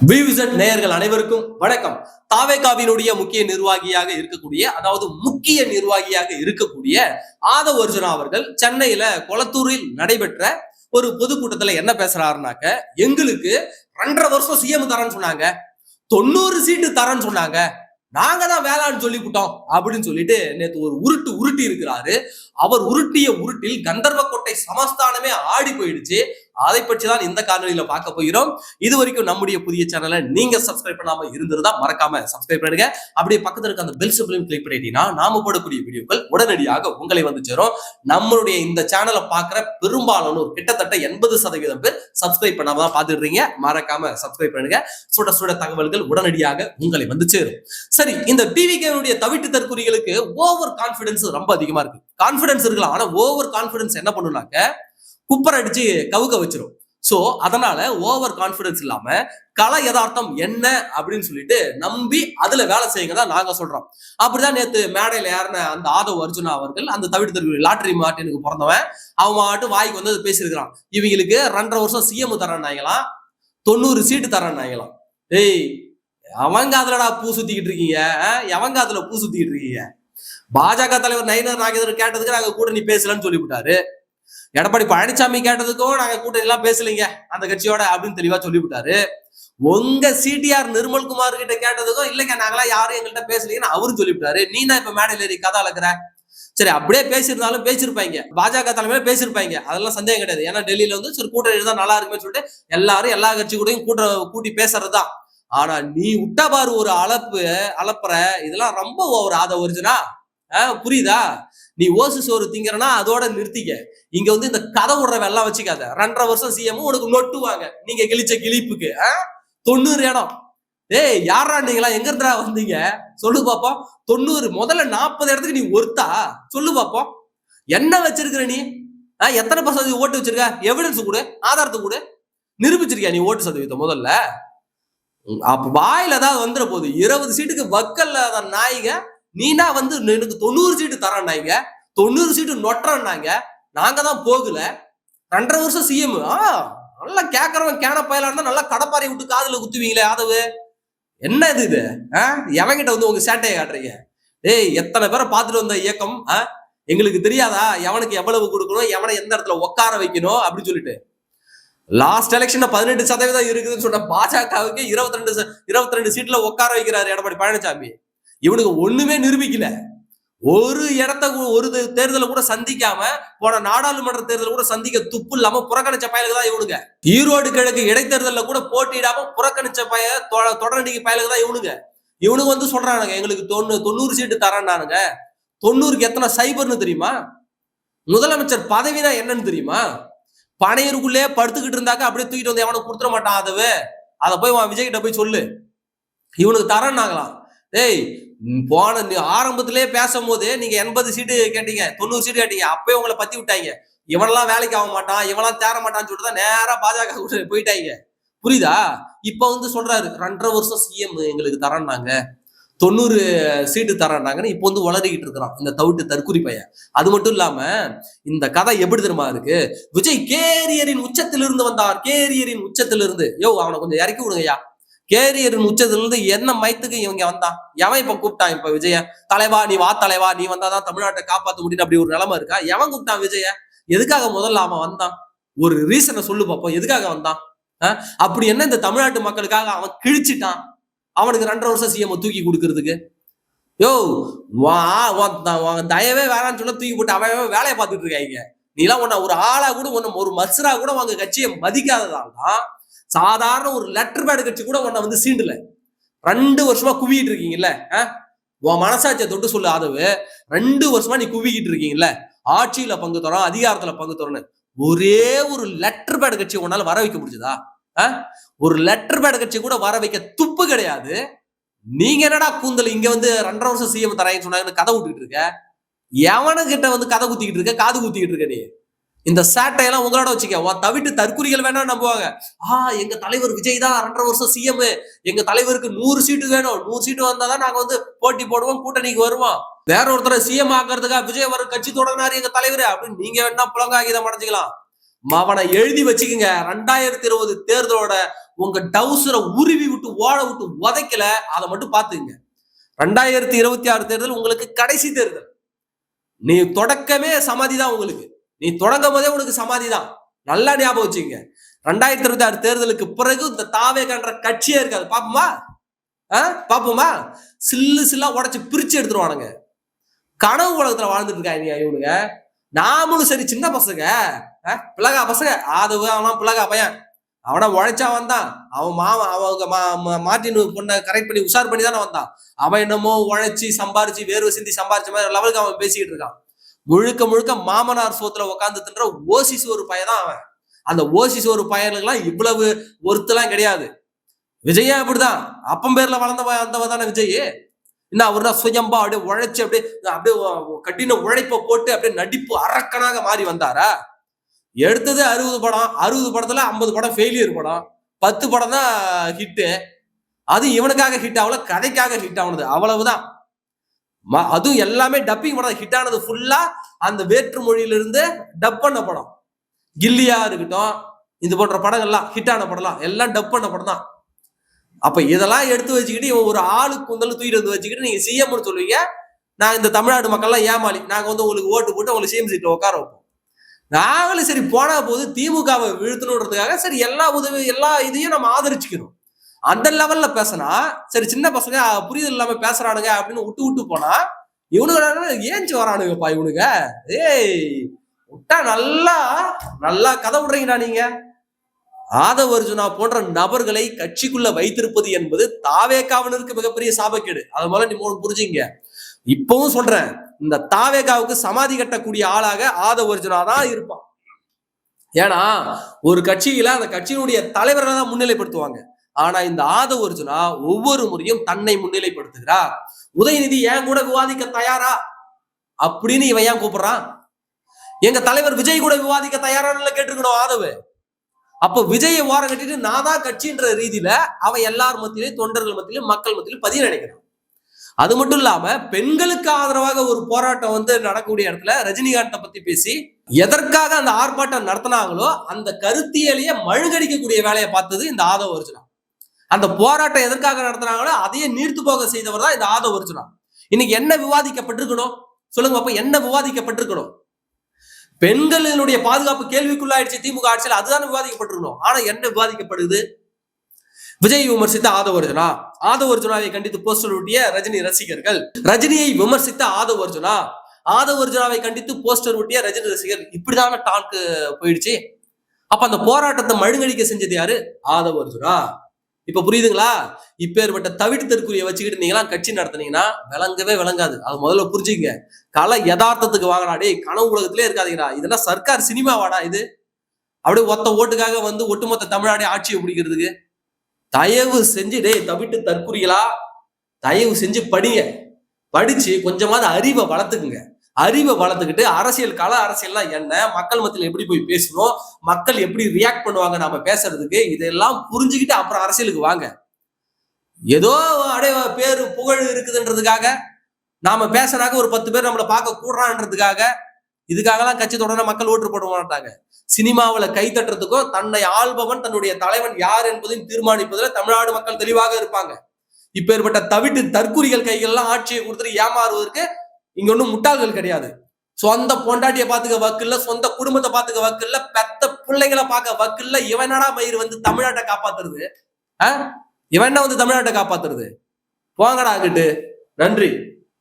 விவிசட் நேயர்கள் அனைவருக்கும் வணக்கம். தாவேகாவினுடைய முக்கிய நிர்வாகியாக இருக்கக்கூடிய ஆதவ் அர்ஜுனா அவர்கள் சென்னையில கொளத்தூரில் நடைபெற்ற ஒரு பொதுக்கூட்டத்துல என்ன பேசுறாருனாக்க, எங்களுக்கு 2.5 வருஷம் சிஎம் தரேன்னு சொன்னாங்க, 90 சீட்டு தரேன்னு சொன்னாங்க, நாங்க தான் வேளாண் சொல்லிவிட்டோம் அப்படின்னு சொல்லிட்டு நேற்று ஒரு உருட்டி இருக்கிறாரு. அவர் உருட்டிய உருட்டில் கந்தர்வக்கோட்டை சமஸ்தானமே ஆடி போயிடுச்சு. அதை பற்றி தான் இந்த காணொலியில பார்க்க போகிறோம். இது வரைக்கும் நம்முடைய புதிய சேனலை நீங்க சப்ஸ்கிரைப் பண்ணாம இருந்திருந்தா மறக்காம சப்ஸ்கிரைப் பண்ணுங்க. அப்படியே பக்கத்துல இருக்க அந்த பெல் சிம்பலையும் கிளிக் பண்ணிட்டீங்கன்னா நாம போடக்கூடிய வீடியோக்கள் உடனடியாக உங்களை வந்து சேரும். நம்மளுடைய இந்த சேனலை பார்க்குற பெரும்பாலான கிட்டத்தட்ட 80% பேர் சப்ஸ்கிரைப் பண்ணாம தான் பார்த்துடுறீங்க. மறக்காம சப்ஸ்கிரைப் பண்ணுங்க. சுட தகவல்கள் உடனடியாக உங்களை வந்து சேரும். சரி, இந்த டிவிகேனுடைய தவிட்டு தற்கொலைகளுக்கு ஓவர் கான்பிடன்ஸ் ரொம்ப அதிகமா இருக்கு. கான்பிடன்ஸ் இருக்கலாம், ஆனா ஓவர் கான்பிடன்ஸ் என்ன பண்ணுனாக்க குப்பர் அடிச்சு கவுக்க வச்சிரும். சோ அதனால ஓவர் கான்பிடன்ஸ் இல்லாம கல யதார்த்தம் என்ன அப்படின்னு சொல்லிட்டு நம்பி அதுல வேலை செய்யுங்க தான் நாங்க சொல்றோம். அப்படிதான் நேத்து மேடையில யாருன அந்த ஆதவ் அர்ஜுனா அவர்கள், அந்த தவிட்டு தற்கொலை லாட்டரி மார்ட்டினுக்கு பிறந்தவன், அவன் மாட்டு வாய்க்கு வந்து பேசியிருக்கிறான். இவங்களுக்கு 2.5 வருஷம் சிஎம் தரேன்னாங்களாம், 90 சீட்டு தரேன்னாங்களாம். ஏய், அவங்க அதுலடா பூ சுத்திக்கிட்டு இருக்கீங்க, எவங்க அதுல பூ சுத்திக்கிட்டு இருக்கீங்க? பாஜக தலைவர் நயினார் நாகேந்திரன் கேட்டதுக்கு நாங்க கூட்டணி பேசலன்னு சொல்லிவிட்டாரு. எடப்பாடி பழனிசாமி கேட்டதுக்கும் நாங்க கூட்டணி எல்லாம் பேசலைங்க அந்த கட்சியோட அப்படின்னு தெளிவா சொல்லிவிட்டாரு. உங்க சிடிஆர் நிர்மல்குமார் கிட்ட கேட்டதுக்கும் இல்லைங்க நாங்களா யாரும் எங்கள்கிட்ட பேசலீங்கன்னு அவரும் சொல்லிவிட்டாரு. நீ தான் இப்ப மேடையில ஏறி கதை அளக்குற. சரி, அப்படியே பேசியிருந்தாலும் பேசியிருப்பாங்க, பாஜக தலைமையில பேசியிருப்பாங்க, அதெல்லாம் சந்தேகம் கிடையாது. ஏன்னா டெல்லியில வந்து சரி கூட்டணி இருந்தா நல்லா இருக்குமே சொல்லிட்டு எல்லாரும் எல்லா கட்சி கூடயும் கூட்டி பேசுறதுதான். ஆனா நீ விட்டா பாரு ஒரு அளப்புற, இதெல்லாம் ரொம்ப ஓவர் ஆதவ் அர்ஜுனா. புரியுதா? நீ ஓசு சோறு திங்கிறனா அதோட நிறுத்திக்க. இங்க வந்து இந்த கதை விடுற வெள்ளம் வச்சுக்காத. 2.5 வருஷம் சிஎம் உனக்கு நொட்டுவாங்க நீங்க கிழிச்ச கிழிப்புக்கு. 90 இடம். ஏய், யாரா நீங்களா, எங்க இருந்தா வந்தீங்க சொல்லு பாப்போம். 90 முதல்ல 40 இடத்துக்கு நீ ஒருத்தா சொல்லு பாப்போம். என்ன வச்சிருக்கிற நீ? எத்தனை % ஓட்டு வச்சிருக்க? எவிடன்ஸ் கொடு, ஆதாரத்தை கொடு. நிரூபிச்சிருக்கியா நீ ஓட்டு சதவீதம்? முதல்ல அப்ப வாயில ஏதாவது வந்துட போகுது. 20 சீட்டுக்கு வக்கல்ல நாய்க நீனா வந்து எனக்கு 90 சீட்டு தரான்னாங்க, 90 சீட்டு நொட்டுறான்னாங்க. நாங்க தான் போகல. 2.5 வருஷம் சிஎம். நல்லா கேட்கறவன் கேன பயலா இருந்தா நல்லா கடப்பாறை விட்டு காதுல குத்துவீங்களே ஆதவு. என்ன இது? எவங்கிட்ட வந்து உங்க சேட்டையை காட்டுறீங்க? ஏய், எத்தனை பேரை பார்த்துட்டு வந்த இயக்கம், எங்களுக்கு தெரியாதா எவனுக்கு எவ்வளவு கொடுக்கணும், எவனை எந்த இடத்துல உட்கார வைக்கணும் அப்படின்னு சொல்லிட்டு. லாஸ்ட் எலெக்ஷன்ல 18% இருக்குதுன்னு சொன்ன பாஜகவுக்கு 22 சீட்ல உட்கார வைக்கிறாரு எடப்பாடி பழனிசாமி. இவனுக்கு ஒண்ணுமே நிரூபிக்கல. ஒரு இடத்த ஒரு தேர்தலை கூட சந்திக்காம, போன நாடாளுமன்ற தேர்தல் கூட சந்திக்க துப்பு இல்லாம புறக்கணிச்ச பயலுக்கு தான் இவனுங்க. ஈரோடு கிழக்கு இடைத்தேர்தலில் கூட போட்டியிடாம புறக்கணிச்ச தொடர்நிலை பயலுக்கு தான் இவனுங்க. இவனுக்கு வந்து சொல்றானுங்க எங்களுக்கு 90 சீட்டு தரானானுங்க. 90க்கு எத்தனை சைபர்னு தெரியுமா? முதலமைச்சர் பதவினா என்னன்னு தெரியுமா? பனையூருக்குள்ளே படுத்துக்கிட்டு இருந்தாக்க அப்படியே தூக்கிட்டு வந்து எவனுக்கு கொடுத்துட மாட்டான். அதை போய் விஜய் கிட்ட போய் சொல்லு, இவனுக்கு தரேன்னாங்களாம். ஏய், போன ஆரம்பத்திலே பேசும் போது நீங்க 80 சீட்டு கேட்டீங்க, 90 சீட்டு கேட்டீங்க. அப்பயே உங்களை பத்தி விட்டாங்க. இவனெல்லாம் வேலைக்கு ஆக மாட்டான், இவனெல்லாம் தேர மாட்டான்னு சொல்லிட்டு தான் நேரா பாஜக போயிட்டாங்க. புரியுதா? இப்ப வந்து சொல்றாரு 2.5 வருஷம் சிஎம் எங்களுக்கு தரேன்னாங்க, 90 சீட்டு தரேன்னாங்கன்னு இப்ப வந்து வளரிக்கிட்டு இருக்கிறான் இந்த தவிட்டு தற்குறி பையன். அது மட்டும் இல்லாம இந்த கதை எப்படி தெரியுமா இருக்கு? விஜய் கேரியரின் உச்சத்திலிருந்து வந்தார், கேரியரின் உச்சத்திலிருந்து. அவனை கொஞ்சம் இறக்கி விடுங்கய்யா. கேரியரின் உச்சத்திலிருந்து என்ன மயத்துக்கு இவங்க வந்தான்? எவன் இப்ப கூப்பிட்டான்? இப்ப விஜய தலைவா நீ வா, தலைவா நீ வந்தாதான் தமிழ்நாட்டை காப்பாத்த முடியும் அப்படி ஒரு நிலைமை இருக்கா? எவன் கூப்பிட்டான் விஜய? எதுக்காக முதல்ல அவன் வந்தான்? ஒரு ரீசனை சொல்லு பாப்போம், எதுக்காக வந்தான்? அப்படி என்ன இந்த தமிழ்நாட்டு மக்களுக்காக அவன் கிழிச்சிட்டான்? அவனுக்கு 2.5 வருஷம் சிஎம் தூக்கி கொடுக்கறதுக்கு தயவே வேணான்னு சொல்ல தூக்கி போட்டு அவன் வேலையை பார்த்துட்டு இருக்காங்க. நீலாம் ஒரு ஆளா கூட ஒரு மத்சரா கூட உங்க கட்சியை மதிக்காததால்தான் சாதாரண ஒரு லெட்டர் பேட் கட்சி கூட உன்னை வந்து சீண்டுல 2 வருஷமா குவிக்கிட்டு இருக்கீங்கல்ல. உன் மனசாட்சியை தொட்டு சொல்லு ஆதவு. 2 வருஷமா நீ குவிக்கிட்டு இருக்கீங்கல்ல, ஆட்சியில பங்கு தரோம், அதிகாரத்துல பங்கு தரோன்னு. ஒரே ஒரு லெட்டர் பேட் கட்சி உன்னால வர வைக்க முடிஞ்சதா? ஒரு லெட்டர் பேட் கட்சி கூட வர வைக்க துப்பு கிடையாது. நீங்க என்னடா கூந்தல் இங்க வந்து 2.5 வருஷம் சிஎம் தராங்கன்னு சொன்னாங்கன்னு கதை விட்டுக்கிட்டு இருக்க? எவனுக்கிட்ட வந்து கதை குத்திக்கிட்டு இருக்க, காது குத்திக்கிட்டு இருக்க? நீ இந்த சேட்டையெல்லாம் உங்களோட வச்சுக்க. தவிட்டு தற்குறிகள் வேணா நம்புவாங்க. எங்க தலைவர் விஜய் தான் 2.5 வருஷம் சிஎம், எங்க தலைவருக்கு 100 சீட்டு வேணும், 100 சீட்டு வந்தாதான் நாங்க வந்து போட்டி போடுவோம், கூட்டணிக்கு வருவோம், வேற ஒருத்தரை சிஎம் ஆக்குறதுக்காக விஜய் வர கட்சி தொடங்கினாரு எங்க தலைவர் அப்படின்னு நீங்க வேணா புலங்காகிதம் அடைஞ்சுக்கலாம். அவனை எழுதி வச்சுக்கோங்க. 2020 தேர்தலோட உங்க டவுசரை உருவி விட்டு ஓட விட்டு உதைக்கல, அதை மட்டும் பாத்துங்க. 2026 தேர்தல் உங்களுக்கு கடைசி தேர்தல். நீ தொடக்கமே சமாதி தான் உங்களுக்கு. நீ தொடங்கும் போதே உனக்கு சமாதி தான். நல்லா ஞாபகம் வச்சுங்க. 2026 தேர்தலுக்கு பிறகு இந்த தாவேகான்ற கட்சியே இருக்காது. பாப்போமா? பாப்போமா? சில்லு சில்லா உடைச்சு பிரிச்சு எடுத்துருவானுங்க. கனவு உலகத்துல வாழ்ந்துட்டு இருக்காங்க இவனுங்க. நாமளும் சரி சின்ன பசங்க, பிளகா பசங்க, ஆதவு அவன் பிளகா பையன், அவனை உழைச்சா வந்தான். அவன் அவங்க மார்டின் பொண்ணை கரெக்ட் பண்ணி உஷார் பண்ணி தானே வந்தான். அவன் என்னமோ உழைச்சி சம்பாரிச்சு வேர்வை சிந்தி சம்பாரிச்ச மாதிரி லெவலுக்கு அவன் பேசிக்கிட்டு இருக்கான். முழுக்க முழுக்க மாமனார் சோத்துல உட்காந்து தின்ற ஓசிஸ் ஒரு பையன் தான் அவன். அந்த ஓசிஸ் ஒரு பையனுக்குலாம் இவ்வளவு ஒருத்தெல்லாம் கிடையாது. விஜயா அப்படிதான் அப்பம் பேர்ல வளர்ந்தவன் தானே விஜய். என்ன அவருனா சுயம்பா அப்படியே உழைச்சு அப்படியே கட்டின உழைப்பை போட்டு அப்படியே நடிப்பு அரக்கனாக மாறி வந்தாரா? எடுத்தது 60 படம், 60 படத்துல 50 படம் ஃபெயிலியர் படம், 10 படம் தான் ஹிட்டு. அது இவனுக்காக ஹிட் ஆகல, கதைக்காக ஹிட் ஆனது, அவ்வளவுதான். அதுவும் எல்லாமே டப்பிங் படம். ஹிட் ஆனது ஃபுல்லா அந்த வேற்று மொழியிலிருந்து டப் பண்ண படம். கில்லியா இருக்கட்டும், இது போன்ற படங்கள்லாம் ஹிட் ஆன படம்லாம் எல்லாம் டப் பண்ண படம் தான். அப்ப இதெல்லாம் எடுத்து வச்சுக்கிட்டு இவன் ஒரு ஆளுக்கு குந்தல் தூக்கிட்டு வந்து வச்சுக்கிட்டு நீங்க சிஎம்னு சொல்லுவீங்க. நான் இந்த தமிழ்நாடு மக்கள்லாம் ஏமாளி, நாங்க வந்து உங்களுக்கு ஓட்டு போட்டு உங்களுக்கு சிஎம் சீட்ல உட்கார வைப்போம். நாங்களும் சரி போனா போது திமுகவை வீழ்த்தணுன்றதுக்காக சரி எல்லா உதவி எல்லா இதையும் நம்ம ஆதரிச்சுக்கிறோம். அந்த லெவல்ல பேசினா சரி சின்ன பசங்க புரிதல் இல்லாம பேசுறானுங்க அப்படின்னு விட்டு போனா இவனுக்கு ஏஞ்சி வரானுங்கப்பா இவனுங்க. ஏய் விட்டா நல்லா நல்லா கதை விடுறீங்கடா நீங்க. ஆதவ அர்ஜுனா போன்ற நபர்களை கட்சிக்குள்ள வைத்திருப்பது என்பது தாவேகாவினருக்கு மிகப்பெரிய சாபக்கேடு. அது போல நீ புரிஞ்சுங்க. இப்பவும் சொல்றேன், இந்த தாவேகாவுக்கு சமாதி கட்டக்கூடிய ஆளாக ஆதவ அர்ஜுனா தான் இருப்பான். ஏன்னா ஒரு கட்சியில அந்த கட்சியினுடைய தலைவரை தான் முன்னிலைப்படுத்துவாங்க. ஆனா இந்த ஆதவ அர்ஜுனா ஒவ்வொரு முறையும் தன்னை முன்னிலைப்படுத்துகிறார். உதயநிதி ஏன் கூட விவாதிக்க தயாரா அப்படின்னு இவன் ஏன் கூப்பிடுறான்? எங்க தலைவர் விஜய் கூட விவாதிக்க தயாரான்னு கேட்டிருக்கணும் ஆதவ. அப்போ விஜயை ஓரம் கட்டிட்டு நான் தான் கட்சின்ற ரீதியில அவன் எல்லார் மத்தியிலும் தொண்டர்கள் மத்தியிலும் மக்கள் மத்தியிலும் பதிய நினைக்கிறான். அது மட்டும் இல்லாம பெண்களுக்கு ஆதரவாக ஒரு போராட்டம் வந்து நடக்கக்கூடிய இடத்துல ரஜினிகாந்தை பத்தி பேசி எதற்காக அந்த ஆர்ப்பாட்டம் நடத்தினாங்களோ அந்த கருத்தியலையே மழுங்கடிக்கக்கூடிய வேலையை பார்த்தது இந்த ஆதவ அர்ஜுனா. அந்த போராட்டம் எதற்காக நடத்தினாங்களோ அதையே நீர்த்து போக செய்தவர் தான் இந்த ஆதவ அர்ஜுனா. இன்னைக்கு என்ன விவாதிக்கப்பட்டிருக்கணும் சொல்லுங்க. அப்ப என்ன விவாதிக்கப்பட்டிருக்கணும்? பெண்களினுடைய பாதுகாப்பு கேள்விக்குள்ளாயிடுச்சு திமுக ஆட்சியில், அதுதான் விவாதிக்கப்பட்டிருக்கணும். ஆனா என்ன விவாதிக்கப்படுது? விஜய் விமர்சித்த ஆதவ அர்ஜுனா, ஆதவ அர்ஜுனாவை கண்டித்து போஸ்டர் ஒட்டிய ரஜினி ரசிகர்கள், ரஜினியை விமர்சித்த ஆதவ அர்ஜுனா, ஆதவ அர்ஜுனாவை கண்டித்து போஸ்டர் ஒட்டிய ரஜினி ரசிகர், இப்படிதான டாக்கு போயிடுச்சு. அப்ப அந்த போராட்டத்தை மழுங்கடிக்க செஞ்சது யாரு? ஆதவ அர்ஜுனா. இப்ப புரியுதுங்களா? இப்பேற்பட்ட தவிட்டு தெற்குரிய வச்சுக்கிட்டு நீங்களாம் கட்சி நடத்துனீங்கன்னா விளங்கவே விளங்காது. அது முதல்ல புரிஞ்சுங்க. கலை யதார்த்தத்துக்கு வாங்கடா. டே கனவு உலகத்திலே இருக்காதீங்கடா. இதெல்லாம் சர்க்கார் சினிமாவாடா இது? அப்படியே ஒத்த ஓட்டுக்காக வந்து ஒட்டுமொத்த தமிழ்நாடே ஆட்சியை பிடிக்கிறதுக்கு தயவு செஞ்சு டே தவிட்டு தற்குறிகளா தயவு செஞ்சு படிங்க. படிச்சு கொஞ்சமாவது அறிவை வளர்த்துக்குங்க. அறிவை வளர்த்துக்கிட்டு அரசியல் கள அரசியல்லாம் என்ன, மக்கள் மத்தியில் எப்படி போய் பேசணும், மக்கள் எப்படி ரியாக்ட் பண்ணுவாங்க நாம பேசுறதுக்கு, இதெல்லாம் புரிஞ்சுக்கிட்டு அப்புறம் அரசியலுக்கு வாங்க. ஏதோ அடைய பேரு புகழ் இருக்குதுன்றதுக்காக நாம பேசுறாங்க, ஒரு 10 பேர் நம்மளை பார்க்க கூடுறான்றதுக்காக இதுக்காகலாம் கட்சி தொடர மக்கள் ஓட்டு போட மாட்டாங்க. சினிமாவில கை தட்டுறதுக்கும் தன்னை ஆள்பவன் தன்னுடைய தலைவன் யார் என்பதையும் தீர்மானிப்பதில் தமிழ்நாடு மக்கள் தெளிவாக இருப்பாங்க. இப்பேற்பட்ட தவிட்டு தற்குறிகள் கைகள்லாம் ஆட்சியை கொடுத்துட்டு ஏமாறுவதற்கு இங்க ஒன்றும் முட்டாள்கள் கிடையாது. சொந்த பொண்டாட்டியை பாத்துக்க வக்கில்ல, சொந்த குடும்பத்தை பாத்துக்க வக்கில்ல, பெத்த பிள்ளைகளை பார்க்க வக்கில்ல. இவனடா மயிர் வந்து தமிழ்நாட்டை காப்பாத்துறது? இவன் என்ன வந்து தமிழ்நாட்டை காப்பாத்துறது? போங்கடா கிட்டு. நன்றி.